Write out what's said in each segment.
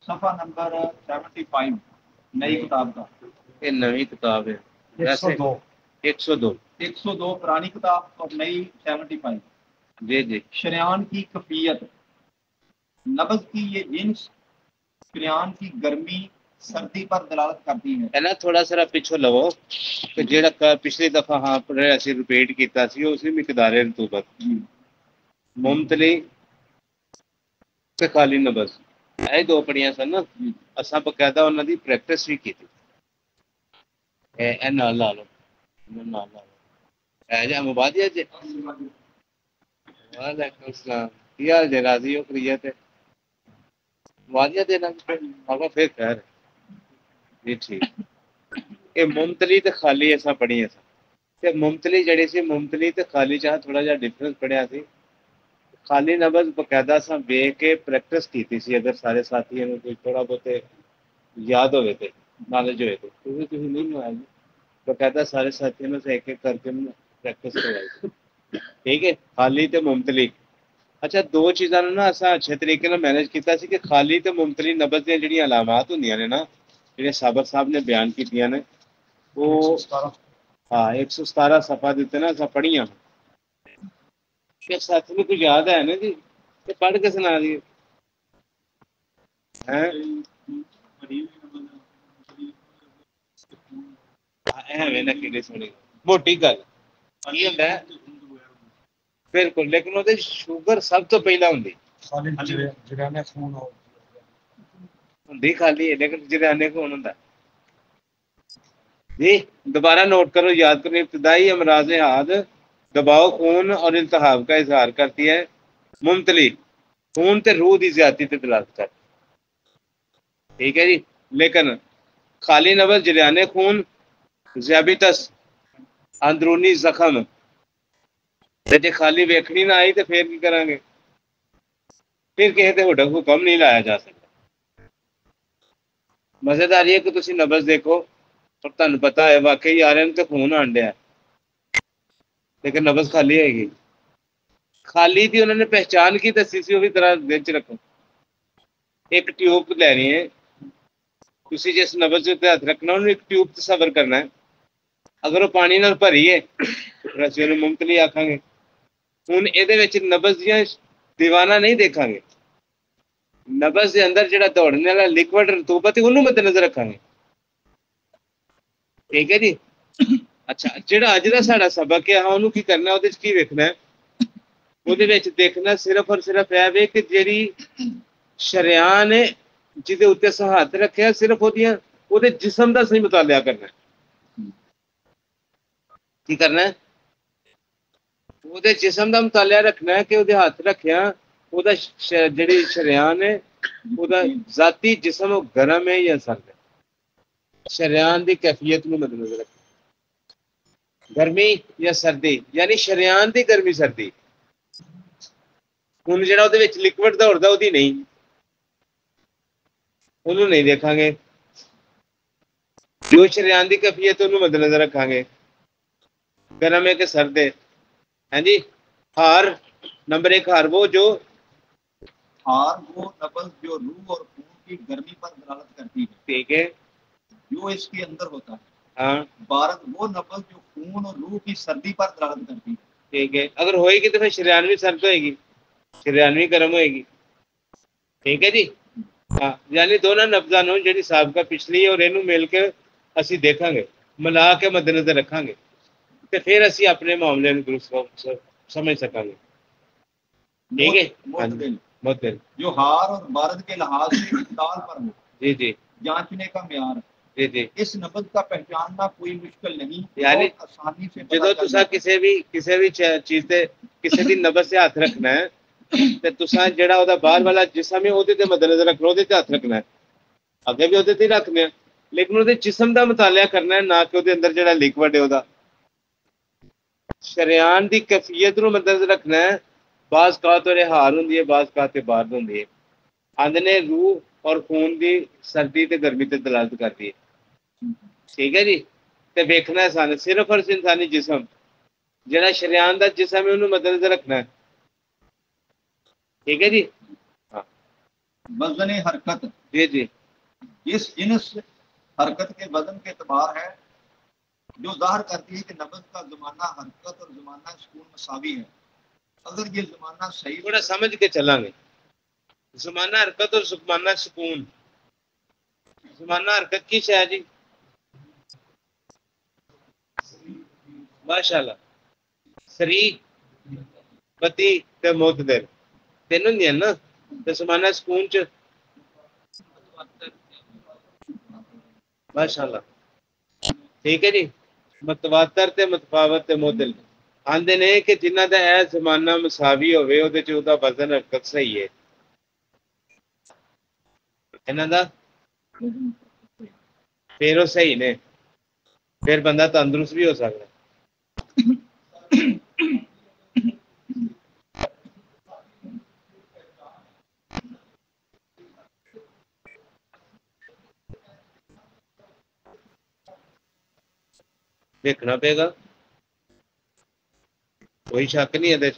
सफ़ा नंबर 75 नई किताब का। ये नवी किताब है वैसे। 102 102 102 पुरानी किताब और नई 75। जी जी। शरियान की कफियत, नब्ज की ये जिन्स शरियान की गर्मी सर्दी पर दलालत करती है। ना थोड़ा सा पिछो लवो कि जेड़ा पिछली दफा हाँ असी रिपीट किया सी उसी मिकदारे रतूबत मुमतली ते खाली नबज ये दो पढ़िया सन ना। असा बकायदा उन्हों की प्रैक्टिस भी की नाल ला लो नाल ला लो ऐ जा मुबादिया जे वालेकुम सलाम की हाल जे राजी हो करिए ते मुबादिया देना बाबा फिर खैर जी ठीक। ये मुमतली ते खाली असा पढ़ी ते मुमतली जड़ी सी मुमतली ते खाली चाह थोड़ा जा डिफरेंस पढ़िया सी। खाली नबज बकायदा असा वेख के प्रैक्टिस की सी अगर सारे साथियों को कोई थोड़ा बहुत याद होवे ते नॉलेज होवे ते क्योंकि तुम नहीं होया जी बकायदा सारे साथियों ने एक एक करके प्रैक्टिस करवाई ठीक है। खाली ते मुमतली अच्छा दो चीज़ों ना असा अच्छे तरीके ना मैनेज किया कि खाली ते मुमतली नबज दी जिहड़ियां अलामात होंदियां ने ना जिहड़े साबर साहब ने बयान कीतियां ने वो हाँ 117 सफा दिते ना असा पढ़िया क्या साथी में कुछ याद है ना जी तो पढ़ के सुना दिए हैं ना कि सुनी मोटी गल की होंदा है बिल्कुल लेकिन वो शुगर सब तो पहला होंगी होंगी खाली है लेकिन जरियाने खून होंदा जी। दोबारा नोट करो याद करो इब्तदाई अमराज हाद दबाव खून और इल्तहाब का इजहार करती है। मुमतली खून ते रूह की ज्यादती ते दलालत कर ठीक है जी। लेकिन खाली नबज जरियाने खून ज़्याबितस अंदरूनी जख्म ते जे खाली वेखनी ना आई तो फिर की करांगे फिर किसी ते हुक्म नहीं लाया जा सकता। मजेदार ये कि तुम नबज देखो और तुहानू पता है वाकई आ रहे तो खून आन दिया लेकिन नबज खाली हैगी खाली की उन्होंने पहचान की दसी सी भी तरह दिल च रखो एक ट्यूब लैनी है तुम जिस नबज के उत्ते हथ रखना उन्होंने एक ट्यूब तस्वर करना है अगर वो पानी नाल भरी है तो असं उन्हें मुमतली आखांगे हुण ये नबज दियां दीवाना नहीं देखांगे नबज के अंदर जो दौड़ने वाला लिक्विड रतूबत है उन्होंने मद्देनजर रखांगे ठीक है जी। अच्छा जो अज का साडा सबक है उन्होंने की करना वो वेखना है वो देखना सिर्फ और सिर्फ यह वे कि जी शरियान है जिदे उत्ते हाथ रखे सिर्फ वो जिसम का सही मुतालिया करना है की करना है वो जिसम का मुतालिया रखना है कि वो हाथ रखिया जी शरियान है जाती जिसम गर्म है या सर्द है शरियान की कैफियत में मद्देनजर रखें गर्मी या सर्दी यानी शरियान की गर्मी सर्दी हुण जो लिक्विड दौड़ता वो नहीं उन्होंने नहीं देखांगे जो शरियान की कैफियत उन्होंने मद्देनजर रखांगे गर्म है कि सर्द है जी। हार नंबर एक हार वो नबज जो रूह और खून की गर्मी पर दलालत करती है ठीक है जो इसके अंदर होता है। हाँ बारद वो नबज जो खून और रूह की सर्दी पर दलालत करती है ठीक है अगर होएगी तो फिर शरियानवी सर्द होएगी शरियानवी गर्म होएगी ठीक है जी। हाँ यानी दोनों नब्जां जी सबका पिछली और इनू मिल के असी देखांगे मिला के मद्देनजर रखांगे तो फिर असी अपने मामले दुरुस्त समझ सकांगे ठीक है। मुद्दिल जो हार और बारद के लिहाज से इकताल पर हो जी जी जांचने का म्यार जी जी इस नबज का पहचानना कोई मुश्किल नहीं यानी आसानी से जो तुसा किसी भी चीज से किसी भी नबज से हाथ रखना है तो तुसा जेड़ा ओदा बाहर वाला जिसम है ओदे ते मद्देनजर रखना ओदे ते हाथ रखना है अगे भी ओदे ते रखने हैं लेकिन ओदे जिसम का मुतालिया करना है ना कि ओदे अंदर जेड़ा लिक्विड है ओदा शरियान की कैफियत नूं मद्देनजर रखना है बाज कात और हार होंदी है बाज कात बारद होंदी है आंदे ने रूह और खून की सर्दी ते गर्मी ते दलालत करती है ठीक है जी। तो वेखना है सन सिर्फ और इंसानी जिसम जो शरियान का जिसम है उन्होंने मद्देनजर रखना है ठीक है जी। हाँ वजन हरकत जी जी इस जिन्स हरकत के वजन के एतबार है जो जाहिर करती है कि नबज का जमाना हरकत और जमाना सुकून मसावी है। अगर ये जमाना सही थोड़ा समझ के चलांगे। जमाना हरकत और जमाना सुकून। जमाना हरकत की शय जी? माशाल्लाह। सरी, पति ते मुतदिल तीन होंदियां ना। ते जमाना सुकून च माशाल्लाह ठीक है जी। मतवातर ते मतफावत ते मुतदिल आंदे ने कि जिन्हां दा ए जमाना मसावी होवे ओदे च ओदा वजन हरकत सही है। इन्हां दा फिर वो सही ने, फिर बंदा तंदुरुस्त भी हो सकता। देखना पेगा, कोई शक नहीं है।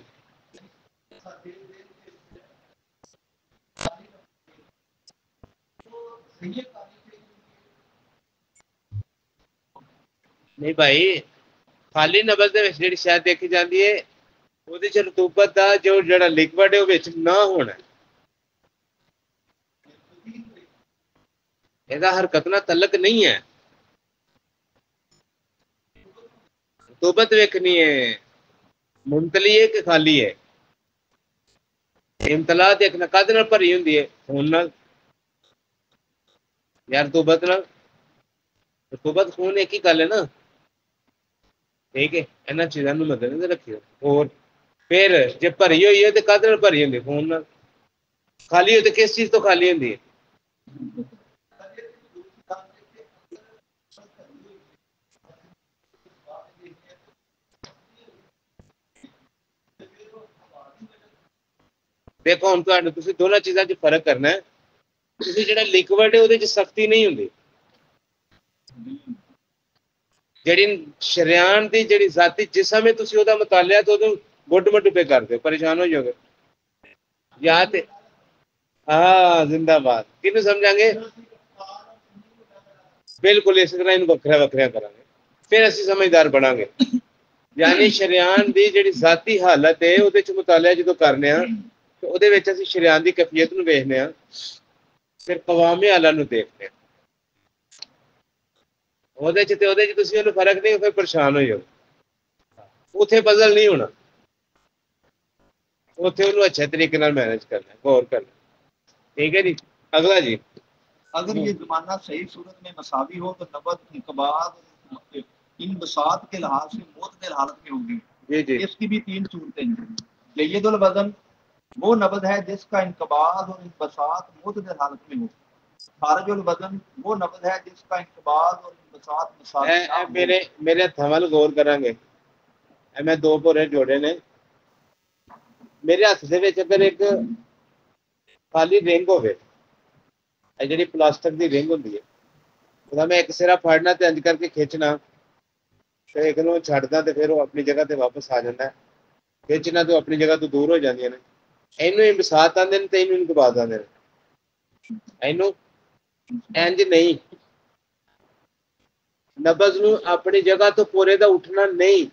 नहीं भाई, खाली नबज ਦੇ ਵਿੱਚ ਜਿਹੜੀ ਸ਼ਾਇਦ ਦੇਖੀ ਜਾਂਦੀ ਹੈ ਉਹਦੇ ਚ ਰਤੂਬਤ ਦਾ ਜੋ ਜਿਹੜਾ ਲਿਕਵਿਡ ਹੈ ਉਹ ਵਿੱਚ ਨਾ ਹੋਣਾ। ਇਹਦਾ ਹਰਕਤ ਨਾਲ ਤਲਕ ਨਹੀਂ ਹੈ। ਰਤੂਬਤ ਵੇਖਣੀ ਹੈ ਮੁਮਤਲੀ ਹੈ ਕਿ ਖਾਲੀ ਹੈ। ਇਮਤਲਾ ਦੇਖਣਾ ਕਦ ਨਾਲ ਭਰੀ ਹੁੰਦੀ ਹੈ? ਖੂਨ ਨਾਲ। ਯਾਰ ਰਤੂਬਤ ਨਾਲ, ਰਤੂਬਤ ਖੂਨ ਇੱਕ ਹੀ ਗੱਲ ਹੈ ਨਾ। ठीक है, इन्होंने चीज़ों को मद्देनजर रखियो। और फिर जो भरी हुई है तो कद नाल भरी होंदी? खून नाल। खाली हो तो किस चीज़ तो खाली होंदी है? देखो हम तुहानू तुसीं दोनों चीज़ों च फर्क करना है। तुसीं जिहड़ा लिक्विड है उहदे च सख्ती नहीं होंदी। ਜਿਹੜੀ ਸ਼ਰਿਆਨ ਦੀ ਜਿਹੜੀ ਜ਼ਾਤੀ ਜਿਸਮ ਹੈ ਤੁਸੀਂ ਉਹਦਾ ਮਤਾਲਿਆ ਤਾਂ ਉਹਨੂੰ ਗੁੱਡ ਮੁੱਢ ਪੇ ਕਰਦੇ ਹੋ, ਪਰੇਸ਼ਾਨ ਹੋ ਜਾਓਗੇ। ਜਾਂ ਤੇ ਹਾਂ ਜ਼ਿੰਦਾਬਾਦ ਕਿਹਨੂੰ ਸਮਝਾਂਗੇ? ਬਿਲਕੁਲ ਇਸ ਤਰ੍ਹਾਂ ਇਹਨੂੰ ਵੱਖਰਾ ਵੱਖਰਾ ਕਰਾਂਗੇ, ਫਿਰ ਅਸੀਂ ਸਮਝਦਾਰ ਬਣਾਂਗੇ। ਯਾਨੀ ਸ਼ਰਿਆਨ ਦੀ ਜਿਹੜੀ ਜ਼ਾਤੀ ਹਾਲਤ ਹੈ ਉਹਦੇ ਚ ਮਤਾਲਿਆ ਜਦੋਂ ਕਰਨੇ ਆ ਤੇ ਉਹਦੇ ਵਿੱਚ ਅਸੀਂ ਸ਼ਰਿਆਨ ਦੀ ਕੈਫੀਅਤ ਨੂੰ ਵੇਖਦੇ ਆ, ਫਿਰ ਕਵਾਮੇ ਆਲਾ ਨੂੰ ਦੇਖਦੇ ਆ। ਉਹਦੇ ਚ ਤੇ ਉਹਦੇ ਚ ਤੁਸੀਂ ਉਹਨੂੰ ਫਰਕ ਨਹੀਂ, ਫਿਰ ਪਰੇਸ਼ਾਨ ਹੋ ਜਾਓ। ਉੱਥੇ ਬਦਲ ਨਹੀਂ ਹੋਣਾ, ਉੱਥੇ ਉਹਨੂੰ ਅੱਛੇ ਤਰੀਕੇ ਨਾਲ ਮੈਨੇਜ ਕਰਨਾ, ਗੌਰ करना। ठीक है जी, अगला जी। अगर ये जमाना सही सूरत में मसावी हो तो नबज इनकबाद इन बसात के लिहाज से मुतदिल हालत में होगी। जी जी इसकी भी तीन सूरतें हैं। जय्यदुल वजन वो नबज है जिसका इनकबाद और इनबसात मुतदिल हालत में हो। खारिजुल वजन वो नबज है जिसका इनकबाद और इनबसात मसावी ना हो। मेरे हत्थां ਵੱਲ गौर करांगे। मैं दो भोरे जोड़े ने, मेरे हत्थ ਦੇ ਵਿੱਚ अगर एक खाली रिंग होवे, ਜਿਹੜੀ ਪਲਾਸਟਿਕ ਦੀ ਰਿੰਗ ਹੁੰਦੀ ਹੈ, ਉਹਦਾ ਮੈਂ ਇੱਕ ਸਿਰਾ ਫੜਨਾ ਤੇ ਇੰਜ ਕਰਕੇ ਖਿੱਚਣਾ ਤੇ ਇੱਕ ਨੂੰ ਛੱਡਦਾ ਤੇ ਫਿਰ ਉਹ ਆਪਣੀ ਜਗ੍ਹਾ ਤੇ ਵਾਪਸ ਆ ਜਾਂਦਾ। ਖਿੱਚਣਾ ਤੇ ਆਪਣੀ ਜਗ੍ਹਾ ਤੋਂ ਦੂਰ ਹੋ ਜਾਂਦੀਆਂ ਨੇ। ਇਹਨੂੰ ਹੀ ਬਸਾਤ ਆਂਦੇ ਨੇ ਤੇ ਇਹਨੂੰ ਇਨਕਬਾਦ ਆਂਦੇ ਨੇ। ਇਹਨੂੰ ਇੰਜ ਨਹੀਂ, ਨਬਜ਼ ਨੂੰ ਆਪਣੀ ਜਗ੍ਹਾ ਤੋਂ ਪੂਰੇ ਦਾ ਉੱਠਣਾ ਨਹੀਂ,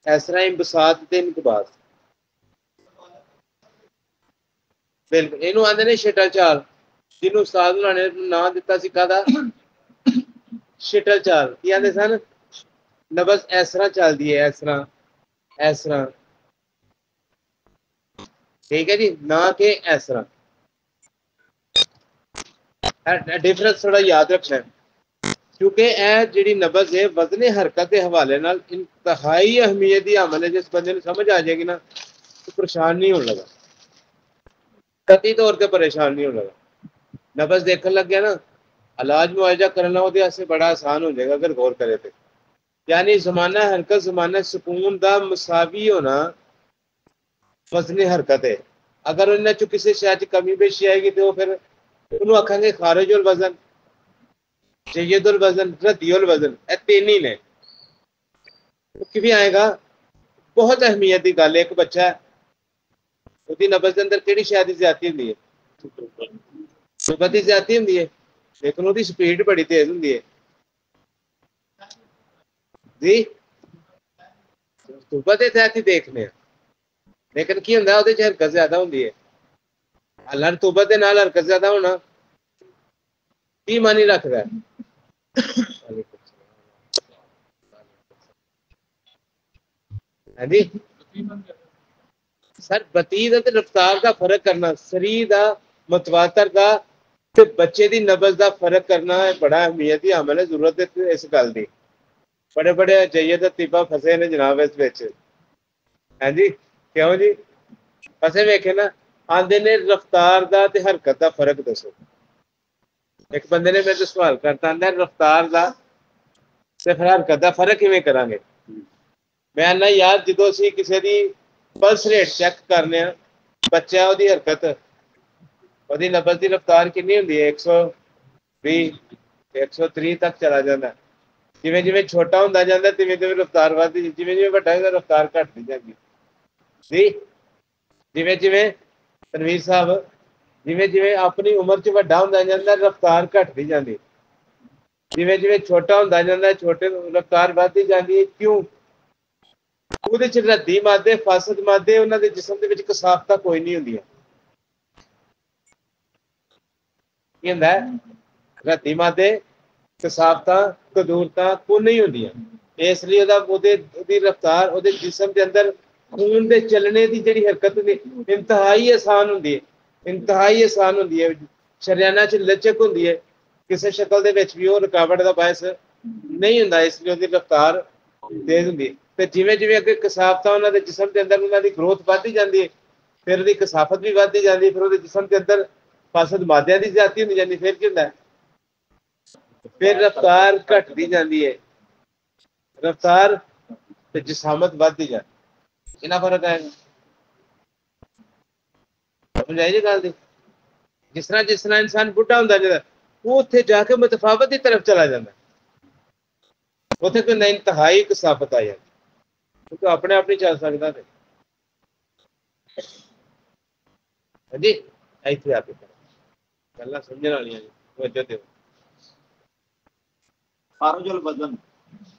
ਇਸ ਤਰ੍ਹਾਂ ਹੀ ਬਸਾਤ ਤੇ ਇਨਕਬਾਦ। ਬਿਲਕੁਲ ਇਹਨੂੰ ਆਂਦੇ ਨੇ ਸ਼ਟਲ ਚਾਲ, ਜਿਹਨੂੰ ਉਸਤਾਦ ਉਹਨਾਂ ਨੇ ਨਾਂ ਦਿੱਤਾ ਸੀ ਕਾਹਦਾ? ਸ਼ਟਲ ਚਾਲ। ਕੀ ਆਂਦੇ ਸਨ? ਨਬਜ਼ ਇਸ ਤਰ੍ਹਾਂ ਚੱਲਦੀ ਹੈ, ਇਸ ਤਰ੍ਹਾਂ ਇਸ ਤਰ੍ਹਾਂ। ठीक है जी, ना कि इस तरह। डिफरेंस थोड़ा याद रखना है, क्योंकि यह जी नबज है वजन हरकत के हवाले नाल इंतहाई अहमियत की अमल है। जिस बंदे समझ आ जाएगी ना तो परेशान नहीं होने लगा, कति तौर पर परेशान नहीं होने लगा। नबज देखने लग गया ना, इलाज मुआवजा करना वो बड़ा आसान हो जाएगा अगर गौर करे तो। यानी जमाना हरकत जमाना सुकून का मसावी होना वजन हरकत है। अगर उन्हें चो किसी शय कमी पेशी आएगी तो फिर उन्होंने आखांगे खारिजुल वजन, जय्यदुल वजन, रद्दीउल वजन। ये तीन ही ने। तो किवें आएगा? बहुत अहमियत की गल है। एक बच्चा है, उसकी नबज के अंदर किहड़ी शय दी ज्यादती हुंदी है? ਨੁਬਤ ਦੀ ਜ਼ਿਆਦਤੀ ਹੁੰਦੀ ਹੈ ਲੇਕਿਨ ਉਹਦੀ ਸਪੀਡ ਬੜੀ ਤੇਜ਼ ਹੁੰਦੀ ਹੈ ਜੀ ਨੁਬਤ ਦੇ ਤਹਿਤ ਹੀ ਦੇਖਦੇ ਆ ਲੇਕਿਨ ਕੀ ਹੁੰਦਾ ਉਹਦੇ ਚ ਹਰਕਤ ਜ਼ਿਆਦਾ ਹੁੰਦੀ ਹੈ ਅੱਲਾ ਰਤੂਬਤ ਦੇ ਨਾਲ ਹਰਕਤ ਜ਼ਿਆਦਾ ਹੋਣਾ ਕੀ ਮਾਨੀ ਰੱਖਦਾ ਹਾਂਜੀ ਸਰ ਬਤੀ ਦਾ ਤੇ ਰਫਤਾਰ ਦਾ ਫਰਕ ਕਰਨਾ ਸਰੀ ਦਾ ਮਤਵਾਤਰ ਦਾ ਤੇ ਬੱਚੇ ਦੀ ਨਬਜ਼ ਦਾ ਫਰਕ ਕਰਨਾ ਬੜਾ ਅਹਿਮੀਅਤੀ ਅਮਲ ਹੈ ਜ਼ਰੂਰਤ ਹੈ ਇਸ ਗੱਲ ਦੀ बड़े बड़े जयद तीबा फसे ने जनाब इस विच है जी क्यों जी फसे वेखे ना आंदे ने रफ्तार दा ते हरकत दा फर्क दसो एक बंदे ने मेरे सवाल करता आंदा रफ्तार दा ते फिर हरकत दा फर्क किवें करांगे मैं ना यार जदों असीं किसी दी पल्स रेट चेक करने बच्चा ओदी हरकत ओदी नब्ज दी रफ्तार कितनी हुंदी है 120 130 तक चला जाता है जिवें जिवें छोटा ਹੁੰਦਾ ਜਾਂਦਾ ਤਿਵੇਂ ਤਿਵੇਂ ਰਫ਼ਤਾਰ ਵੱਧਦੀ ਜਿਵੇਂ ਜਿਵੇਂ ਵੱਡਾ ਹੁੰਦਾ ਰਫ਼ਤਾਰ ਘਟਦੀ ਜਾਂਦੀ ਜੀ ਜਿਵੇਂ ਜਿਵੇਂ ਤਨਵੀਰ ਸਾਹਿਬ ਜਿਵੇਂ ਜਿਵੇਂ ਆਪਣੀ ਉਮਰ 'ਚ ਵੱਡਾ ਹੁੰਦਾ ਜਾਂਦਾ ਰਫ਼ਤਾਰ ਘਟਦੀ ਜਾਂਦੀ ਜਿਵੇਂ ਜਿਵੇਂ ਛੋਟਾ ਹੁੰਦਾ ਜਾਂਦਾ ਛੋਟੇ ਰਫ਼ਤਾਰ ਵੱਧਦੀ ਜਾਂਦੀ ਕਿਉਂ ਉਹਦੇ 'ਚ ਰੱਦੀ ਮਾਦੇ ਫਾਸਦ ਮਾਦੇ ਉਹਨਾਂ ਦੇ ਜਿਸਮ ਦੇ ਵਿੱਚ ਕਸਾਫਤਾਂ ਕੋਈ ਨਹੀਂ ਹੁੰਦੀਆਂ ਕੀ ਹੁੰਦਾ ਰੱਦੀ ਮਾਦੇ ਕਸਾਫਤਾਂ ਕਦੂਰਤਾਂ ਕੋ ਨਹੀਂ ਹੁੰਦੀਆਂ ਇਸ ਲਈ ਉਹਦੀ ਰਫ਼ਤਾਰ ਉਹਦੇ ਜਿਸਮ ਦੇ ਅੰਦਰ ਖੂਨ ਦੇ ਚੱਲਣੇ ਦੀ ਜਿਹੜੀ ਹਰਕਤ ਹੁੰਦੀ ਇੰਤਹਾਈ ਆਸਾਨ ਹੁੰਦੀ ਹੈ ਸ਼ਰਿਆਨਾ 'ਚ ਲਚਕ ਹੁੰਦੀ ਹੈ ਕਿਸੇ ਸ਼ਕਲ ਦੇ ਵਿੱਚ ਵੀ ਉਹ ਰੁਕਾਵਟ ਦਾ ਬਾਇਸ ਨਹੀਂ ਹੁੰਦਾ ਇਸ ਲਈ ਉਹਦੀ ਰਫ਼ਤਾਰ ਤੇਜ਼ ਹੁੰਦੀ ਹੈ ਤੇ ਜਿਵੇਂ ਜਿਵੇਂ ਅੱਗੇ ਕਸਾਫਤਾਂ ਉਹਨਾਂ ਦੇ ਜਿਸਮ ਦੇ ਅੰਦਰ ਉਹਨਾਂ ਦੀ ਗਰੋਥ ਵੱਧਦੀ ਜਾਂਦੀ ਹੈ ਫਿਰ ਉਹਦੀ ਕਸਾਫਤ ਵੀ ਵੱਧਦੀ ਜਾਂਦੀ ਫਿਰ ਉਹਦੇ ਜਿਸਮ ਦੇ ਅੰਦਰ ਫਾਸਦ ਮਾਦਿਆਂ ਦੀ ਜ਼ਿਆਦਤੀ ਹੁੰਦੀ ਜਾਂਦੀ ਫਿਰ ਕੀ ਹੁੰਦਾ फिर रफ्तार घटती जाती है रफ्तार ते जिसामत बढ़ती जाती कितना फर्क आएगा समझ आई जी गल दी जिस तरह इंसान बुढ़ा हुंदा जदा वो उत्थे जाके मुतफावत की तरफ चला जाता उत्थे कोई इंतहाई कसाफत आ जाती क्योंकि अपने आप नहीं चल सकता थे जी इत्थे आके गल्लां समझण वालियां जी तवज्जो दिओ खारजुल वजन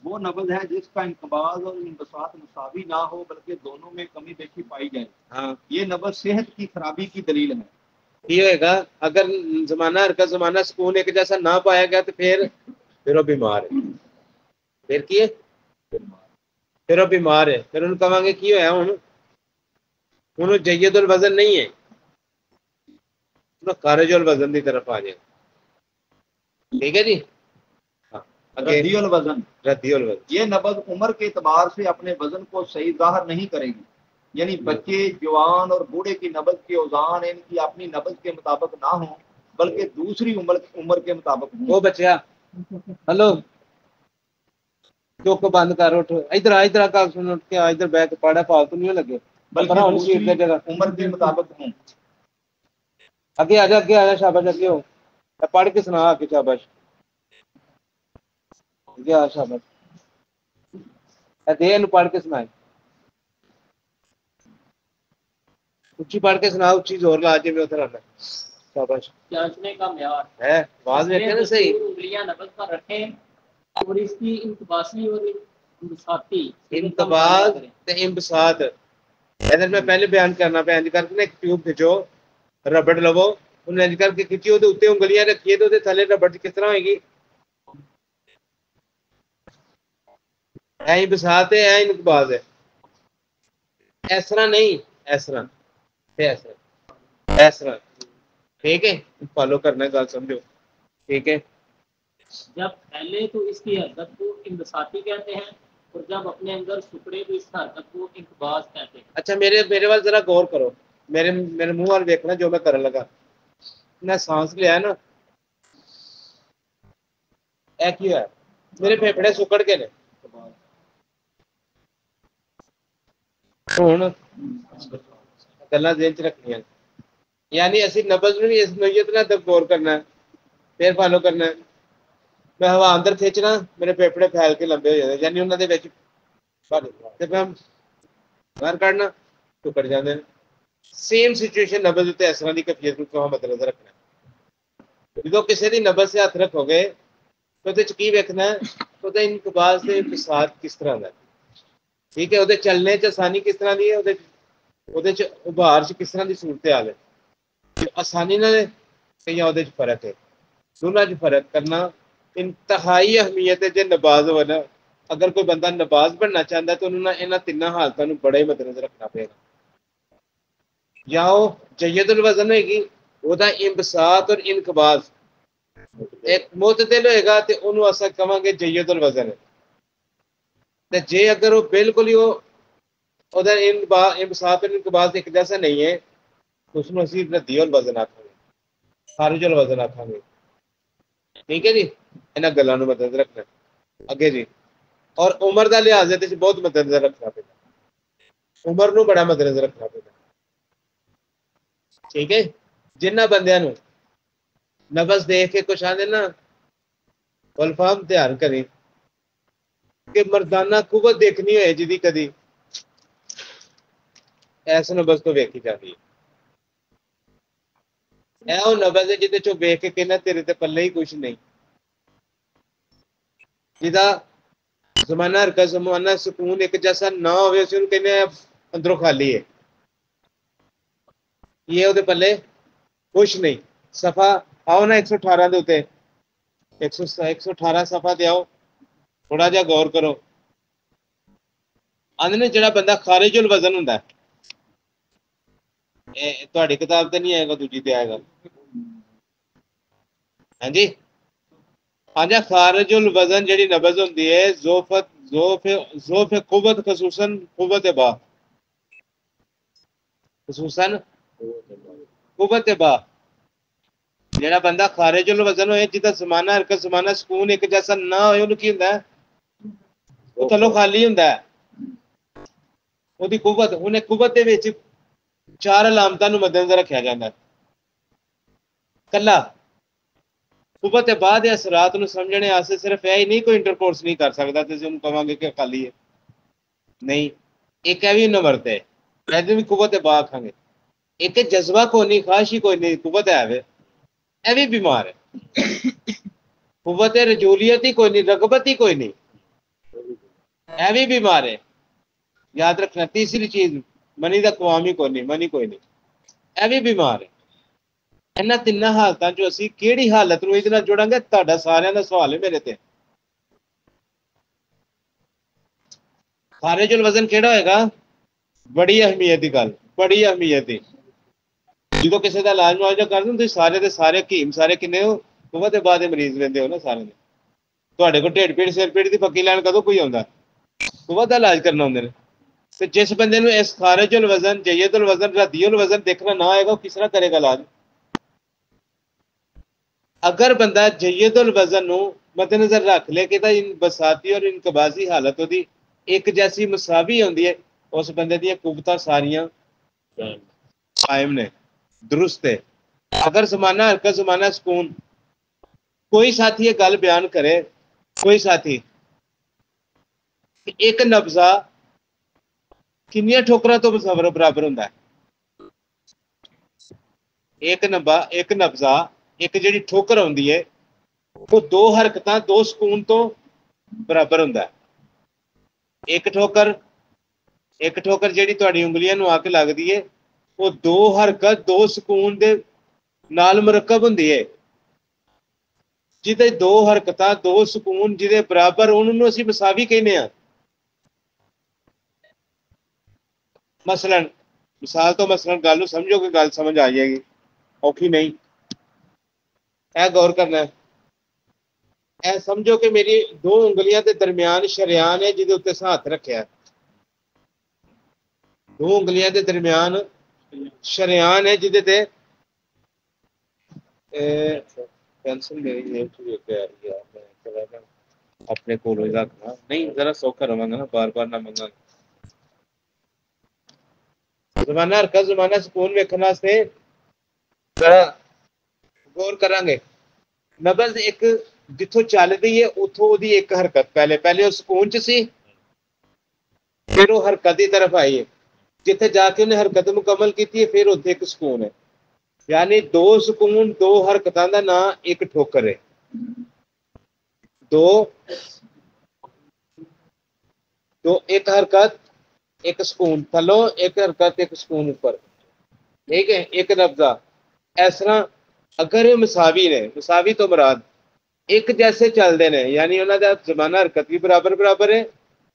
वो नब्ज है जिसका इंकबाज और इंबसात मुसावी ना हो बल्कि दोनों में कमी बेशी पाई जाए हाँ ये नब्ज सेहत की खराबी की दलील है ये होएगा अगर जमाना हरकत जमाना सुकून एक जैसा ना पाया गया तो फिर वो बीमार है फिर की है फिर वो बीमार है फिर उन्हें कहांगे की होया हुण जय्यदुल वजन नहीं है खारिजुल वजन की तरफ आ जाए ठीक है जी रद्दीउल वजन ये नब्ज उम्र के एतबार से अपने वजन को सही जाहिर नहीं करेगी यानी बच्चे जवान और बूढ़े की नब्ज के औजान इनकी अपनी नब्ज के मुताबिक ना हो बल्कि दूसरी उम्र के मुताबिक वो बच्चा हेलो चुप बंद कर उठ इधर का सुन उठ के इधर बैठ पड़ा फालतू नहीं लगे बल्कि दूसरी उम्र के मुताबिक हो आगे आजा शाबाश अगे हो पढ़ के सुना आगे शाबाश शाबाश दे पढ़ के सुनाए उच्ची पढ़ के सुना उच्ची जोर ला जे मैं उधर आना शाबाश जांचने का म्यार है आवाज में ना सही उंगलियां नब्ज पर रखें और इसकी इंतबासी और इंबसाती इंतबाज ते इंबसात इधर मैं पहले बयान करना पे इंज करके एक ट्यूब खिंचो रबड़ लवो उन्हें इंज करके खिंची ओदे उत्ते उंगलियां रखिए तो ओदे थले रबड़ किस तरह होएगी ऐ इंबसात है ऐ इंतबाज है इस तरह नहीं इस तरह ठीक है फॉलो करना गल समझो ठीक है जब फैले तो इसकी हरकत को इंबसाती कहते हैं और जब अपने अंदर सुकड़े तो इस हरकत को इंकबाज कहते हैं अच्छा मेरे वाल जरा गौर करो मेरे मुंह वाल देखना जो मैं करने लगा मैं सांस लिया ना ऐ की है मेरे फेफड़े सुकड़ के ने हुण गल्लां ज़हन च रखनियां यानी असी नब्ज में भी इस नोयत ना तक गौर करना है फिर फॉलो करना है मैं हवा अंदर खिंचना मेरे फेफड़े फैल के लंबे हो जाते यानी उन्होंने बाहर कढ़ना टुकड़ जाते हैं सेम सिचुएशन नब्ज उत्ते इस तरह की कैफियत को मद्देनजर रखना। जो किसी की नब्ज से हथ रखोगे तो की वेखना है इनकबाज से फसाद किस तरह का, ठीक है, वो चलने च आसानी किस तरह की है, उभार च किस तरह की सूरत हाल है, आसानी ना या फर्क है, दोनों च फर्क करना इंतहाई अहमियत है। जो नबाज हो ना, अगर कोई बंदा नबाज बनना चाहता है तो उन्होंने इन्होंने तिना हालतों बड़ा ही मद्देनजर रखना पेगा। या वो जयदुल वजन होगी, वह इंबसात और इनकबाज एक मुतदिल होएगा तो उन्होंने अस कहांगे जयदुल वजन है। जे अगर वो बिल्कुल ही इंबसात और इनकबाज एक जैसा नहीं है तो उसमें असी रद्दीउल वजन आखांगे, खारिजुल वजन आखांगे। ठीक है जी, इन्होंने गलों को मद्देनजर रखना अगे जी। और उम्र का लिहाज बहुत मद्देनजर रखना पेगा, उम्र को बड़ा मद्देनजर रखना पेगा। ठीक है, जिन्होंने बंदियां नबज देख के कुछ आते ना वलफाम ध्यान करें कि मर्दाना कुवत देखनी हो जिदी कदी ऐस नबज तो वेखी जाती है। वो नबज है जिद चो वेख के कहना तेरे ते पल्ले ही कुछ नहीं, जिदा जमाना हरकत जमाना सुकून एक जैसा ना हो कहने अंदरों खाली है, ये वो पल्ले कुछ नहीं। सफा आओ ना 118 के उत्ते 118 सफा ते आओ, थोड़ा जा गौर करो। आंदे ने जिहड़ा बंदा खारिजुल वजन हुंदा है, तुहाडी किताब ते नहीं आएगा, दूजी ते आएगा। हाँ जी, आजा खारिजुल वजन जिहड़ी नबज हुंदी है ज़ोफ़ कुव्वत खसूसन कुव्वत बा, खसूसन कुव्वत बा। जिहड़ा बंदा खारिजुल वजन होए जिहदा ज़माना हरकत ज़माना सुकून एक जैसा ना होए उहनूं की हुंदा है, वो थल्लों खाली हुंदा है। ਉਹਦੀ ਕੁਵਤ ਉਹਨੇ ਕੁਵਤ ਦੇ ਵਿੱਚ ਚਾਰ ਅਲਾਮਤਾਂ ਨੂੰ ਮੱਦੇਨਜ਼ਰ ਰੱਖਿਆ ਜਾਂਦਾ ਹੈ। ਕੱਲਾ ਕੁਵਤ ਦੇ ਬਾਅਦ ਦੇ ਅਸਰਾਤ ਨੂੰ ਸਮਝਣੇ ਵਾਸਤੇ ਸਿਰਫ ਇਹ ਹੀ ਨਹੀਂ ਕੋਈ ਇੰਟਰਕੋਰਸ ਨਹੀਂ ਕਰ ਸਕਦਾ ਤੇ ਉਹਨੂੰ ਕਵਾਂਗੇ ਕਿ ਖਾਲੀ ਹੈ, ਨਹੀਂ। ਇੱਕ ਇਹ ਵੀ ਨਮਰਤ ਹੈ, ਇਹਦੇ ਵੀ ਕੁਵਤ ਦੇ ਬਾਅਦ ਆਖਾਂਗੇ। ਇੱਕ ਜਜ਼ਬਾ ਕੋਈ ਨਹੀਂ, ਖਾਸ਼ ਹੀ ਕੋਈ ਨਹੀਂ, ਕੁਵਤ ਹੈ ਵੇ, ਇਹ ਵੀ ਬਿਮਾਰ ਹੈ। ਕੁਵਤ रजूलियत ही कोई नहीं, रगबत ही कोई नहीं, यह भी बीमार है। याद रखना तीसरी चीज मनी का कवाम ही कोई नहीं, मनी कोई नहीं, यह भी बीमार है। इन्होंने तिना हालतों चो असी किहड़ी हालत नूं इहदे नाल जोड़ांगे, तुहाडा सारिआं दा सवाल है मेरे ते। खारिजुल वजन किहड़ा होएगा? बड़ी अहमियत की गल, बड़ी अहमियत की। जो किसी का इलाज मुआवजा कर दो तुसीं सारे दे सारे हकीम सारे किन्ने हो कुवत दे बाद मरीज लेंदे हो ना सारे ने। तुहाडे कोल ढिड पीड़ सिर पीड़ की पक्की लैन कदों कोई आउंदा? कुवत दा इलाज करना आउंदे ने। ते जिस बंदे नूं इस खारिजुल वजन जयदुल वजन रद्दीउल वजन देखना ना आएगा, किस तरह करेगा इलाज? अगर बंदा जयदुल वजन नूं मद्देनजर रख ले कि इन बसाती और इनकबाजी हालत ओदी एक जैसी मसावी होंदी है, उस बंदे दी कुवतां सारियां कायम ने, दुरुस्त है। अगर जमाना हरकत जमाना सुकून, कोई साथी ये गल बयान करे, कोई साथी एक नब्जा किन्नियां ठोकरां तो बराबर हुंदा है? एक नब्जा एक जिहड़ी ठोकर आउंदी है वो दो हरकतां दो सुकून तो बराबर हुंदा है। एक ठोकर जिहड़ी तुहाडी उंगलियां नूं आके लगदी है वो दो हरकत दो सुकून दे नाल मुरक्कब हुंदी है। जिहदे दो हरकतां दो सुकून जिहदे बराबर उन्होंने असीं मसावी कहने आ। मसलन मिसाल तो मसलन गल समझो कि गल समझ आ जाएगी, औखी नहीं। ऐ गौर करना है, ऐ समझो कि मेरी दो उंगलियां के दरम्यान शरियान है जिहदे उत्ते हाथ रखिया, दो उंगलियां के दरम्यान शरियान है जिहदे ते पेंसिल मेरी जेब च लेके आ रही है, मैं अपने कोल ही रखना, नहीं जरा सौखा रवांगा ना, बार बार ना मंगा। जमाना हरकत जमाना सुकून वेखण वास्ते जरा गौर करांगे। नबज एक जिथों चलदी है उथों ओदी एक हरकत पहले वो सुकून च सी, फिर वो हरकत की तरफ आई है, जिथे जाके उन्हें हरकत मुकम्मल की है फिर उत्थे एक सुकून है। यानी दो सुकून दो हरकतां दा ना एक ठोकर है। दो दो एक हरकत एक सुकून थलो, एक हरकत एक सुकून ऊपर, ठीक है, एक लफ्जा। इस तरह अगर ये मसावी ने, मसावी तो मुराद एक जैसे चलते हैं, यानी उन्होंने दा जमाना हरकत भी बराबर बराबर है।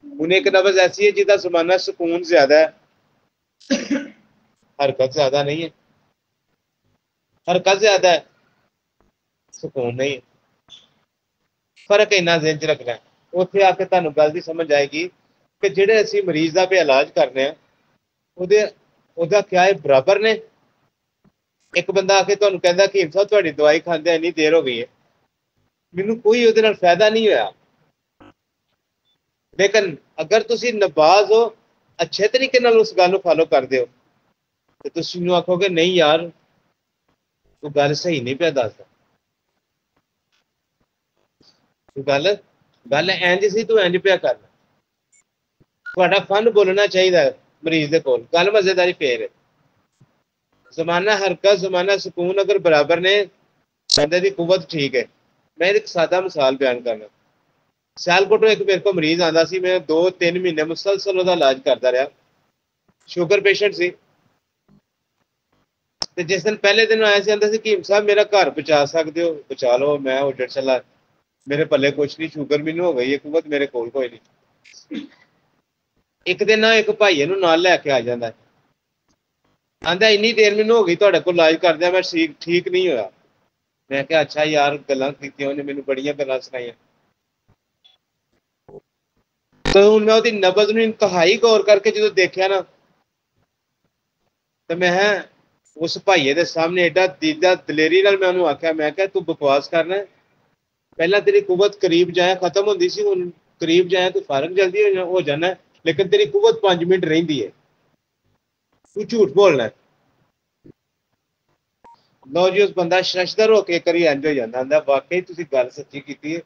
उन्हें एक लफ्ज ऐसी है जिसका जमाना सुकून ज्यादा है, हरकत ज्यादा नहीं है। हरकत ज्यादा है, सुकून नहीं है। फर्क इन्ना ज़हन च रखना है। उत्थे आके तुहानू गल दी समझ आएगी कि ਜਿਹੜੇ ਅਸੀਂ ਮਰੀਜ਼ ਦਾ ਇਲਾਜ ਕਰਨੇ ਆ ਉਹਦਾ क्या है बराबर ने। एक बंदा आके ਤੁਹਾਨੂੰ ਕਹਿੰਦਾ ਕਿ ਸਾਹਿਬ ਤੁਹਾਡੀ ਦਵਾਈ ਖਾਂਦੇ ਇੰਨੀ ਦੇਰ ਹੋ ਗਈ ਹੈ, ਮੈਨੂੰ ਕੋਈ ਉਹਦੇ ਨਾਲ ਫਾਇਦਾ ਨਹੀਂ ਹੋਇਆ। ਲੇਕਿਨ ਅਗਰ ਤੁਸੀਂ ਨਬਾਜ਼ ਹੋ, ਅੱਛੇ ਤਰੀਕੇ ਨਾਲ ਉਸ ਗੱਲ ਨੂੰ ਫਾਲੋ ਕਰਦੇ ਹੋ, ਤੇ ਤੁਸੀਂ ਨੂੰ ਆਖੋਗੇ ਨਹੀਂ ਯਾਰ ਤੂੰ ਗੱਲ ਸਹੀ ਨਹੀਂ ਪਿਆ ਦੱਸਦਾ, ਤੂੰ ਗੱਲ ਇੰਜ ਸੀ, ਤੂੰ ਇੰਜ ਪਿਆ ਕਰਨਾ। ਤੁਹਾਡਾ ਫਨ ਬੋਲਣਾ ਚਾਹੀਦਾ ਮਰੀਜ਼ ਦੇ ਕੋਲ। ਗੱਲ ਮਜ਼ੇਦਾਰੀ ਫੇਰ ਹੈ। ਜ਼ਮਾਨਾ ਹਰਕਤ ਜ਼ਮਾਨਾ ਸਕੂਨ अगर बराबर ने, बंदे की कुवत ठीक है। मैं एक सादा मिसाल बयान करना। सियालकोटों एक मेरे को मरीज आंदा सी, मैं 2-3 महीने मुसलसल ਉਹਦਾ इलाज करता रहा। शुगर पेशेंट सी ਤੇ जिस दिन पहले दिन आया सी आंदा सी कि साहब मेरा घर बचा सकते हो, बचा लो। मैं उजड़ चला, मेरे पल्ले कुछ नहीं, शुगर मैनू हो गई है, कुवत मेरे कोल कोई नहीं। एक दिन ना एक भाईए ਨੂੰ ਨਾਲ ਲੈ ਕੇ ਆ ਜਾਂਦਾ है, आंदा इन्नी देर मैनू हो गई ਤੁਹਾਡੇ ਕੋਲ इलाज करदे, मैं ठीक नहीं होया। मैं कहा अच्छा यार गल्लां कीतियां ਉਹਨੇ ਮੈਨੂੰ ਬੜੀਆਂ ਗੱਲਾਂ ਸੁਣਾਈਆਂ। तो ਹੁਣ मैं ਉਹਦੀ ਨਬਜ਼ ਨੂੰ ਇੰਤਹਾਈ ਗੌਰ ਕਰਕੇ ਜਦੋਂ ਦੇਖਿਆ ਨਾ, ਤੇ ਮੈਂ उस भाईए ਦੇ ਸਾਹਮਣੇ एडा दीदा दलेरी ਨਾਲ मैं ਉਹਨੂੰ ਆਖਿਆ, मैं कहा तू बकवास करना है, पहला तेरी कुवत करीब जाए खत्म होंदी सी, हुण करीब जाए तू फारग जल्दी हो जाना, लेकिन तेरी कुवत 5 मिनट रहिंदी है, तू झूठ बोलना है। लो जी उस बंदा शशदर होके करी इंज हो जाता, आंदा वाकई तुसीं गल सच्ची कीती है।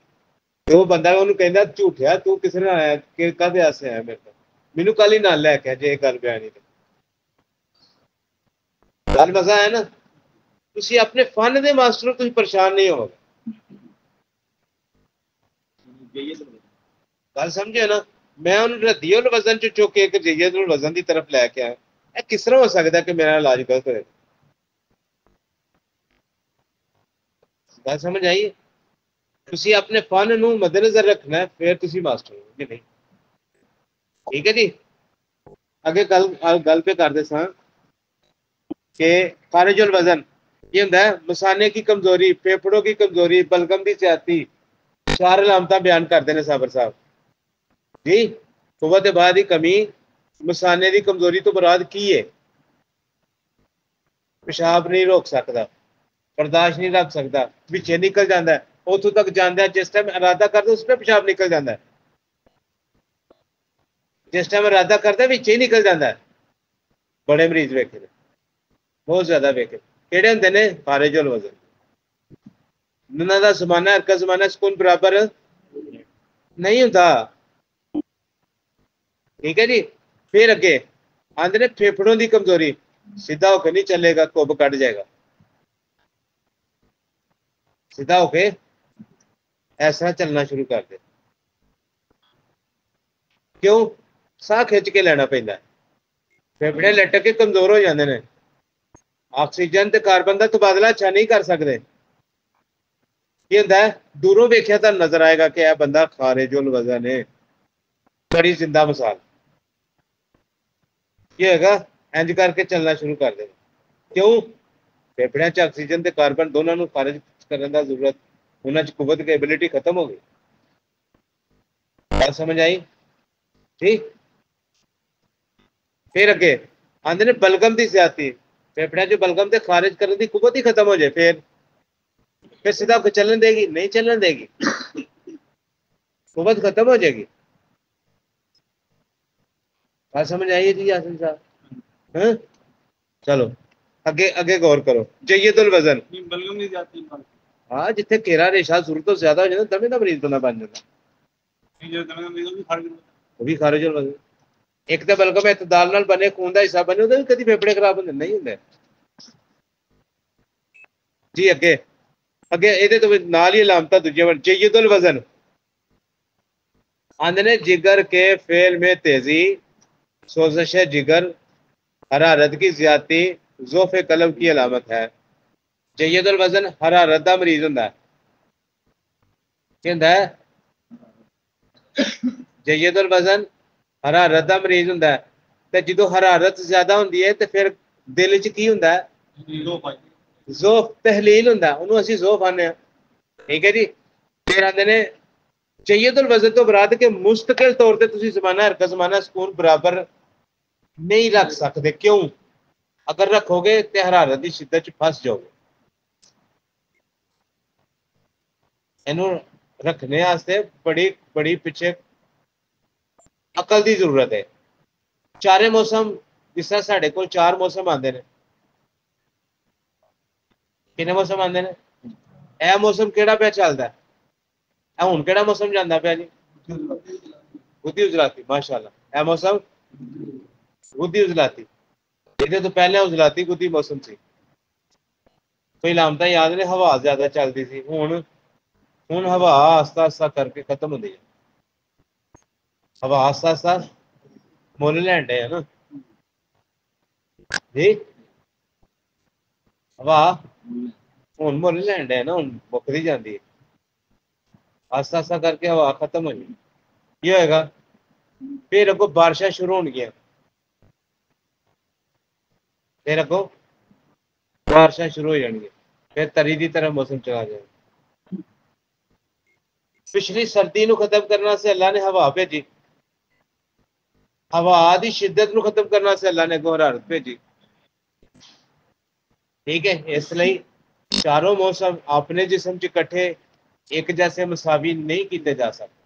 ते वो बंदा ਉਹਨੂੰ ਕਹਿੰਦਾ ਝੂਠਿਆ ਤੂੰ किस ने आया कि कादे आसे आया, मेरे को मैनू कल ही नाल लैके जे गल बयानी ते गल मजा है ना। तुसीं अपने फन दे मास्टर तुसीं परेशान नहीं होवोगे। गल समझे ना। मैं उन्हें रद्दीउल वजन च चुक के एक जय्यदुल वजन की तरफ लैके आया। ਇਹ किस तरह हो सकता है कि मेरा इलाज गलत होए। गल समझ आई। तुसीं अपने फन नूं मद्देनजर रखना है, फिर तुसीं मास्टर हो कि नहीं। ठीक है जी। अगे गल पे करदे सां कि खारिजुल वजन ये होंदा है मसाने की कमजोरी, फेफड़ों की कमजोरी, बलगम की ज्यादती, 4 अलामतां बयान करते हैं साबर साहब जी। कुव्वत बाद की कमी, मसाने की कमजोरी तो मुराद की है? पेशाब नहीं रोक सकता, बर्दाश्त नहीं रख सकता, पिछे निकल जाता है, उतों तक जाता है जिस टाइम इरादा करता उस टाइम पेशाब निकल जाता है, जिस टाइम इरादा करता है पिछे ही निकल जाता है। बड़े मरीज वेखे, बहुत ज्यादा वेखे। किहड़े हुंदे ने? खारिजुल वजन। उन्हां दा ज़माना हरकत ज़माना सुकून बराबर नहीं हुंदा। ठीक है जी। फिर अगे आंदे ने फेफड़ों की कमजोरी, सीधा होकर नहीं चलेगा, कुब कट जाएगा। सीधा होके ऐसा चलना शुरू कर दे। क्यों? साह खिंच के लेना पैंदा है, फेफड़े लटक के कमजोर हो जाते हैं, ऑक्सीजन ते कार्बन का तबादला अच्छा नहीं कर सकते। ये होंदा है दूरों वेख्या तो नजर आएगा कि यह बंदा खारिजुल वजन है। बड़ी जिंदा मिसाल ये हैगा, इंज करके चलना शुरू कर देना। क्यों? फेफड़ियां च ऑक्सीजन ते कार्बन दोनों को खारिज करने की जरूरत, उन्होंने कुव्वत की एबिलिटी खत्म हो गई। बात समझ आई? ठीक। फिर अगे आंदे ने बलगम की ज्यादती, फेफड़ियां च बलगम ते खारिज करने की कुव्वत ही खत्म हो जाए, फिर सीधा होकर चलन देगी? नहीं चलन देगी, कुव्वत खत्म हो जाएगी। बात समझ आई है जी यासिन साहब? हाँ चलो अगे अगे गौर करो। जय्यदुल वजन, बलगम नहीं जाती। हाँ जिथे घेरा रेशा शुरू तो ज्यादा हो जाता, दमे का मरीज बंदा बन जाता, वो भी खारिजुल वजन। एक तो बलगम इतदाल नाल बने खून का हिस्सा बने ਉਹਦੇ ਵੀ ਕਦੀ ਫੇਫੜੇ ਖਰਾਬ ਹੁੰਦੇ ਨਹੀਂ ਹੁੰਦੇ जी। अगे अगे ਇਹਦੇ ਤੋਂ ਨਾਲ ਹੀ ਅਲਾਮਤਾਂ ਦੂਜੀਆਂ जय्यदुल वजन आंदे ने जिगर के फेल में तेजी, सोजश जिगर, हरारत की ज्यादती ज़ोफ़े कलम की अलामत है। जय्यदुल वजन हरारत दा मरीज हुंदा है। की हुंदा है? जय्यदुल वजन हरारत दा मरीज हुंदा है ते जदों हरारत ज्यादा हुंदी है ते फिर दिल च की हुंदा है? ज़ोफ़ तहलील हुंदा है, उहनूं असीं ज़ोफ़ आने ठीक है जी। फिर आंदे ने जय्यदुल वजन तो मुराद के मुस्तकिल तौर पे तुसीं ज़माना हरकत ज़माना सुकून बराबर नहीं रख सकते। क्यों? अगर रखोगे तो हरारत की शिद्दत च फस जाओगे। इनू रखने वास्ते बड़ी बड़ी पिछे अकल की जरूरत है। चारे मौसम जिस तरह साढ़े कोल 4 मौसम आते हैं, कितने मौसम आते हैं? यह मौसम केड़ा पे चलता है? हुण केड़ा मौसम जांदा पिया जी? गुद्दी उजलाती। माशाअल्लाह, यह मौसम गुद्दी उजलाती। ਇਹਦੇ ਤੋਂ ਪਹਿਲਾਂ ਉਜਲਾਤੀ ਗੁੱਦੀ ਮੌਸਮ ਸੀ। ਕੋਈ ਲਾਮਤਾਂ ਯਾਦ ਨੇ? ਹਵਾ ਜ਼ਿਆਦਾ ਚੱਲਦੀ ਸੀ। ਹੁਣ ਹਵਾ ਆਸਤਾ ਆਸਤਾ ਕਰਕੇ ਖਤਮ ਹੁੰਦੀ ਹੈ। ਹਵਾ ਆਸਤਾ ਆਸਤਾ ਮੁੱਲ ਲੈਣ ਡੇ ਹੈ ਨਾ ਜੀ। ਹਵਾ ਹੁਣ ਮੁੱਲ ਲੈਣ ਡੇ ਨਾ, ਹੁਣ ਮੁੱਕਦੀ ਜਾਂਦੀ ਹੈ। ਆਸਤਾ ਆਸਤਾ ਕਰਕੇ ਹਵਾ ਖਤਮ ਹੋ ਜਾਣੀ। ਕੀ ਹੋਏਗਾ? ਫਿਰ ਅੱਗੋਂ ਬਾਰਿਸ਼ਾਂ ਸ਼ੁਰੂ ਹੋਣਗੀਆਂ। फिर अगों बारिशां शुरू हो जाएंगी, फिर तरी की तरह मौसम चला जाएगा। पिछली सर्दी को खत्म करने से अल्लाह ने हवा भेजी, हवा की शिद्दत को खत्म करने से अल्लाह ने अगों हरारत भेजी। ठीक है, इसलिए चारों मौसम अपने जिस्म च इकट्ठे एक जैसे मसावी नहीं किए जा सकते।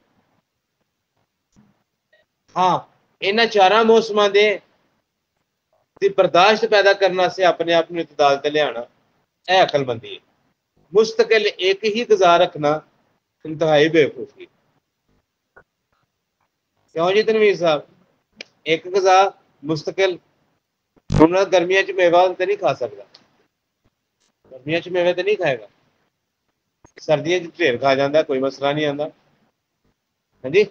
हाँ, इन्हां चारों मौसमां दे बर्दाश्त पैदा करने से अपने आप में इतदाल ते लियाना यह अकलमंदी है। मुस्तकिल एक ही गज़ा रखना इंतहाई बेवकूफ़ी। क्यों जी तनवीर साहब? एक गज़ा मुस्तकिल हुण गर्मियों च मेवा तो नहीं खा सकता, गर्मियों च मेवे तो नहीं खाएगा, सर्दियों च ढेर खा जाता, कोई मसला नहीं आता। हाँ जी,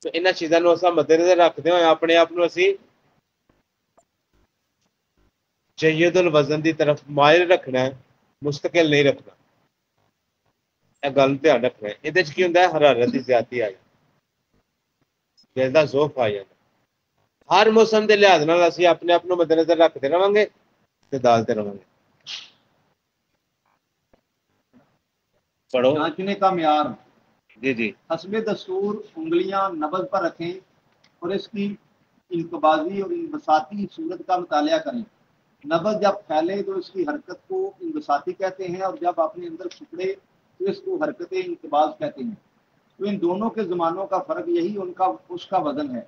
तो इन्हां चीज़ों को असां मद्देनज़र रखते हुए अपने आप को असीं जय्यदुल वजन की तरफ मायल रखना है, मुस्तकिल नहीं रखना। यह गल ध्यान रखना है। ये की होंगे? हरारत की ज्यादती आ जाती, दिल का ज़ोफ आ जाता। हर मौसम के लिहाज नाल असीं अपने आप को मद्देनज़र रखते रहांगे ते दालते रहांगे। पढ़ो। जांचने का म्यार। जी जी। हस्बे दस्तूर उंगलियां नब्ज़ पर रखें और इसकी इनकबाजी और इनबसाती सूरत का मुतालिया करें। नब्ज़ जब फैले तो इसकी हरकत को इनबसाती कहते हैं और जब अपने अंदर सिकुड़े तो इसको हरकत इनकबाज कहते हैं। तो इन दोनों के ज़मानों का फ़र्क यही उसका वज़न है।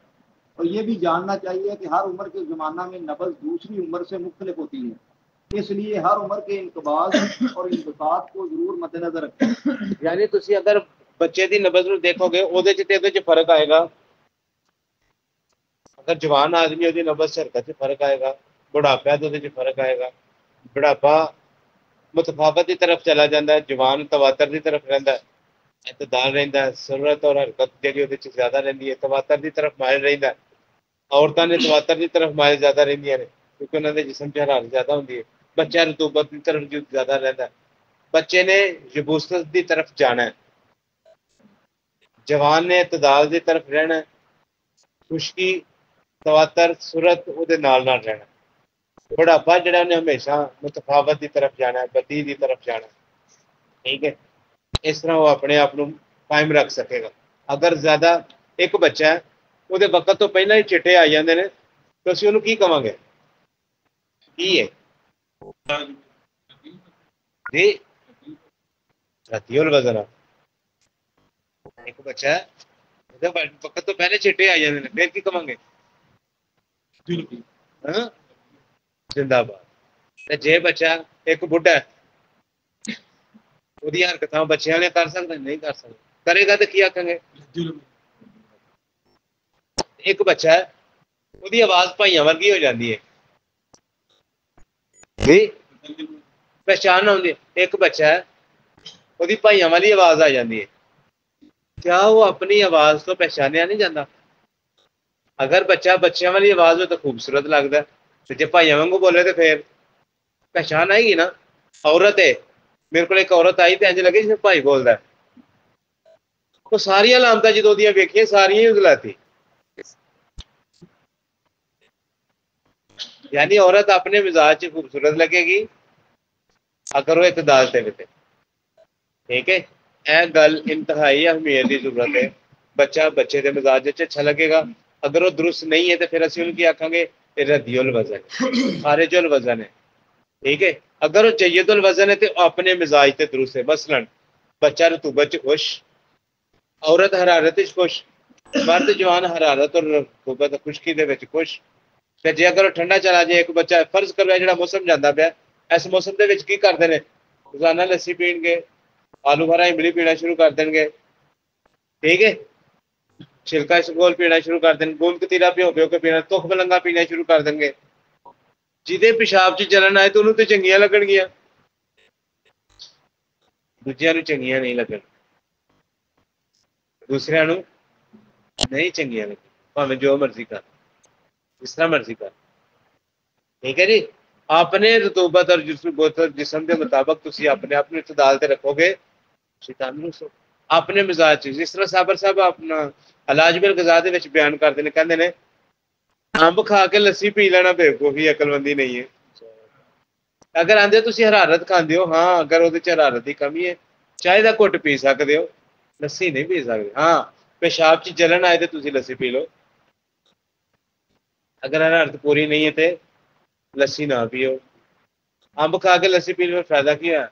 और ये भी जानना चाहिए कि हर उम्र के ज़माना में नब्ज़ दूसरी उम्र से मुख्तलिफ होती है, इसलिए हर उम्र के इनकबाज और इनबसात को ज़रूर मद्देनज़र रखें। यानी तुसीं अगर बच्चे की नब्ज़ को देखोगे ਉਹਦੇ ਚ ਤੇ ਇਹਦੇ ਚ फर्क आएगा। अगर जवान आदमी ਉਹਦੀ नब्ज़ हरकत च फर्क आएगा, बुढ़ापा तो ਉਹਦੇ ਚ फर्क आएगा। बुढ़ापा मुतफावत की तरफ चला जाता है, जवान तवातर की तरफ रहिंदा है, इतदाल रहिंदा है, सुरत और हरकत जिहड़ी ਉਹਦੇ ਚ ज़्यादा रहिंदी है, तवातर की तरफ मायल रहिंदा है। औरतां ने तवातर की तरफ मायल ज़्यादा रहिंदियां ने क्योंकि उन्हां दे जिस्म च हरारत ज़्यादा हुंदी है। बच्चा रतूबत की तरफ ज़्यादा रहिंदा है, बच्चे ने यबूसत की तरफ जाना है, जवान ने इतदाल की तरफ रहना है, खुश्की तवातर सुरत ਉਹਦੇ ਨਾਲ ਨਾਲ रहना। बुढ़ापा जिहड़ा उन्हें हमेशा मुतफावत की तरफ जाना है, बदी की तरफ जाना। ठीक है, इस तरह वो अपने आप को कायम रख सकेगा। अगर ज़्यादा एक बच्चा है ਉਹਦੇ वक्त तो पहला ही चिट्टे आ जाते हैं तो ਅਸੀਂ ਉਹਨੂੰ ਕੀ ਕਵਾਂਗੇ? ਕੀ ਹੈ जी? रतीउल वज़न। एक बच्चा है ਉਹਦੇ वक्त तो पहले चिट्टे आ जाते हैं, फिर ਕੀ ਕਵਾਂਗੇ? हाँ, जिंदाबाद। ਤੇ ਜੇ ਬੱਚਾ ਇੱਕ ਬੁੱਢਾ ਉਹਦੀਆਂ ਹਰਕਤਾਂ ਬੱਚਿਆਂ ਨੇ ਕਰ ਸਕਦੇ? ਨਹੀਂ ਕਰ ਸਕਦੇ। ਕਰੇਗਾ ਤਾਂ ਕੀ ਆਖਾਂਗੇ? एक बच्चा है ਉਹਦੀ ਆਵਾਜ਼ ਭਾਈਆਂ ਵਰਗੀ ਹੋ ਜਾਂਦੀ ਹੈ ਜੀ, पहचान आती है। एक बच्चा है ਉਹਦੀ ਭਾਈਆਂ ਵਾਲੀ ਆਵਾਜ਼ ਆ ਜਾਂਦੀ ਹੈ, क्या वो अपनी आवाज तो पहचानिया नहीं जाता? अगर बच्चा बच्चों वाली आवाज हो तो खूबसूरत लगता है, तो जो भाइयों वांगू बोले तो फिर पहचान आएगी ना। औरत है, मेरे को एक औरत आई तो इंज लगे जिसे भाई बोलता है, वो सारिया लामत जो वेखिया सारिया ही उगलाती। यानी औरत अपने मिजाज च खूबसूरत लगेगी अगर वो इतदाल ते विते। ठीक है, यह गल इंतहाई अहमियत की जरूरत है। बच्चा बच्चे के मिजाज च अच्छा लगेगा, अगर वो दुरुस्त नहीं है तो फिर असं उनकी आखांगे रद्दीउल वजन खारिजुल वजन है। ठीक है, अगर वो जय्यदुल वजन है तो अपने मिजाज से दुरुस्त है। मसलन बच्चा रतूबत च खुश, औरत हरारत च खुश, मर्द जवान हरारत और रतूबत खुशकी दे विच खुश। फिर जे अगर ठंडा चला जाए, एक बच्चा फर्ज करो जो मौसम जाता पाया, इस मौसम के की करते हैं, रोजाना लस्सी पीणगे, आलू भरा इमली पीना शुरू कर देंगे। ठीक है, छिलका इसबगोल पीना शुरू कर देंगे, गूंद कतीरा भ्यो भ्यो के पीना, तुख बलंगा पीना शुरू कर देंगे। जिदे पेशाब च जलन आए तो उन्होंने तो चंगियां लगणगियां, दूजियां नूं चंगियां नहीं लगण, दूसरियां नूं नहीं चंगियां लगण, भावें जो मर्जी कर, जिस तरह मर्जी कर। ठीक है जी, अपने रतूबत और जिस्म के मुताबिक तुसी अपने आप को इतदाल ते रखोगे, तंदुरुस्त हो अपने मिजाज। जिस तरह साबर साहब अपना इलाज बिल गज़ा दे विच बयान करते हैं, कहते हैं अंब खा के लस्सी पी लेना बेवकूफी अकलमंदी नहीं है। अगर आंदे तुसी हरारत खांदे हो, हाँ अगर वो हरारत की कमी है, चाय का घुट पी सकते हो, लस्सी नहीं पी सकते। हाँ पेशाब च जलन आए तो तुसी लस्सी पी लो, अगर हरारत पूरी नहीं है तो लस्सी ना पियो। अंब खा के लस्सी पीने में फायदा क्या है?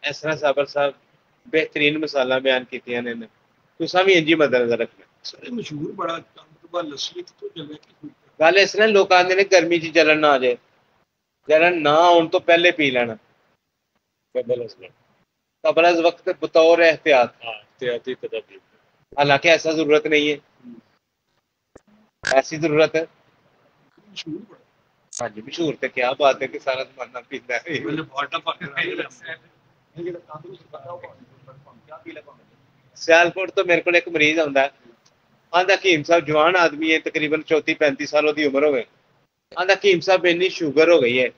इस तरह साबर साहब बेहतरीन मिसाल बयान कीतियां ने, तुसां भी इंजी मदद रखना। सारे मशहूर बड़ा लस्सी तो जगह की गल इस तरह लोग आते हैं गर्मी च जलन ना आ जाए, जलन ना आने तो पहले पी लेना कबल अज़ वक्त बतौर एहतियात। हालांकि ऐसा जरूरत नहीं है, ऐसी जरूरत है। मशहूर बड़ा हाँ जी, मशहूर तो क्या बात है कि सारा जमाना पीता है। सियालकोट तो मेरे को एक मरीज आता है, आंदा हकीम साहब जवान आदमी है, तकरीबन 34-35 साल की उम्र हो गई। आंदा हकीम साहब इन्नी शुगर हो गई है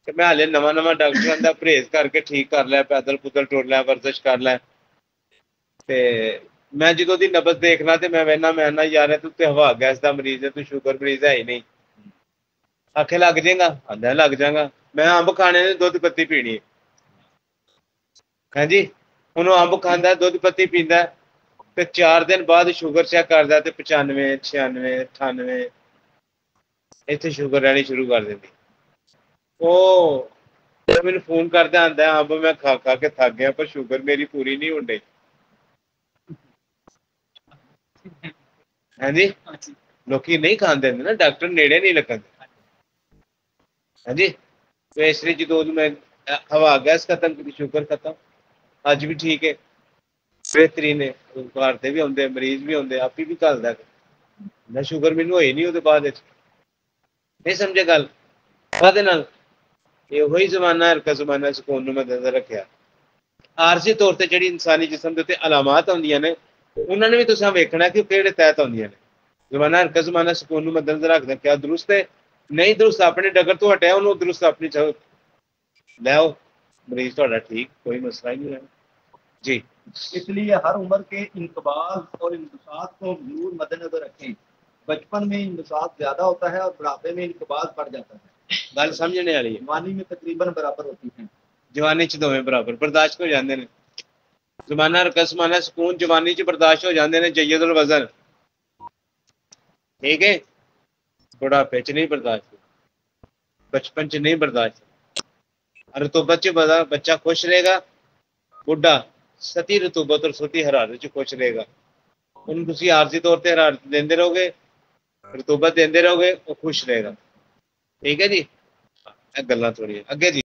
कि मैं हाले नवा नवा डॉक्टर आंदा परहेज करके ठीक कर लिया, पैदल पुदल टुर लिया, वर्जिश कर लिया। मैं जो दी नबज देखना तो मैं वहना मैं ना यार तू तो हवा गैस का मरीज है, तू शुगर मरीज है ही नहीं। आखे लग जाएगा, आंदा लग जाएगा। मैं अंब खाने ने दुध पत्ती पीनी है। हाँ जी, हूँ अंब खांदा दुध पत्ती पींदा तो 4 दिन बाद शुगर चेक करता तो 95, 96, 98 इतने शुगर रहनी शुरू कर देती। वो मैंने फोन करता आंदा अंब मैं खा खा के थक गया पर शुगर मेरी पूरी नहीं होनी। हाँ जी, लोग नहीं खाते ना, डॉक्टर नेड़े नहीं लगते। हाँ जी, तो इसलिए जो मैं हवा गैस खत्म की, शुगर खत्म, अज भी ठीक है, बेहतरीन है। घर से भी आते मरीज भी आते, आप ही भी घलदा मैं शुगर मैनू होई नहीं, बाद नहीं समझे गल यही जमाना हरका जमाना सुकून में मदद रखा। आरजी तौर पर जी इंसानी जिसम के अलामात आउंदियां ने उन्होंने भी तुसां वेखना कि किहड़े तहत आउंदियां ने। जमाना हरका जमाना सुकून में मदद रखदा, क्या दुरुस्त है? नहीं दुरुस्त, अपने डगर तो हटिया उन्होंने दुरुस्त अपनी लैओ, मरीज थोड़ा ठीक, कोई मसला ही नहीं है जी। इसलिए हर उम्र के इंकबाज और इंबसात को जरूर मद्देनजर रखें। बचपन में इंबसात ज्यादा होता है और बुढ़ापे में इंकबाज बढ़ जाता है। गल समझने वाली है। जवानी में तकरीबन बराबर होती है, जवानी च दोवें बराबर बर्दाश्त हो जाते हैं। जमाना रकसमाना सुकून जवानी च बर्दाश्त हो जाते हैं, जय्यदुल वजन ठीक है, बुढ़ापे च नहीं बर्दाश्त, बचपन च नहीं बर्दाश्त। रतूबत च बच्चा खुश रहेगा, बुढ़ा सती रतूबत और सती हरारत च खुश रहेगा। उन्हें तुसी आरजी तौर पर हरारत देंदे रहोगे, रतूबत देंदे रहोगे, वो खुश रहेगा। ठीक है जी, गल्लां थोड़ियां अगे जी।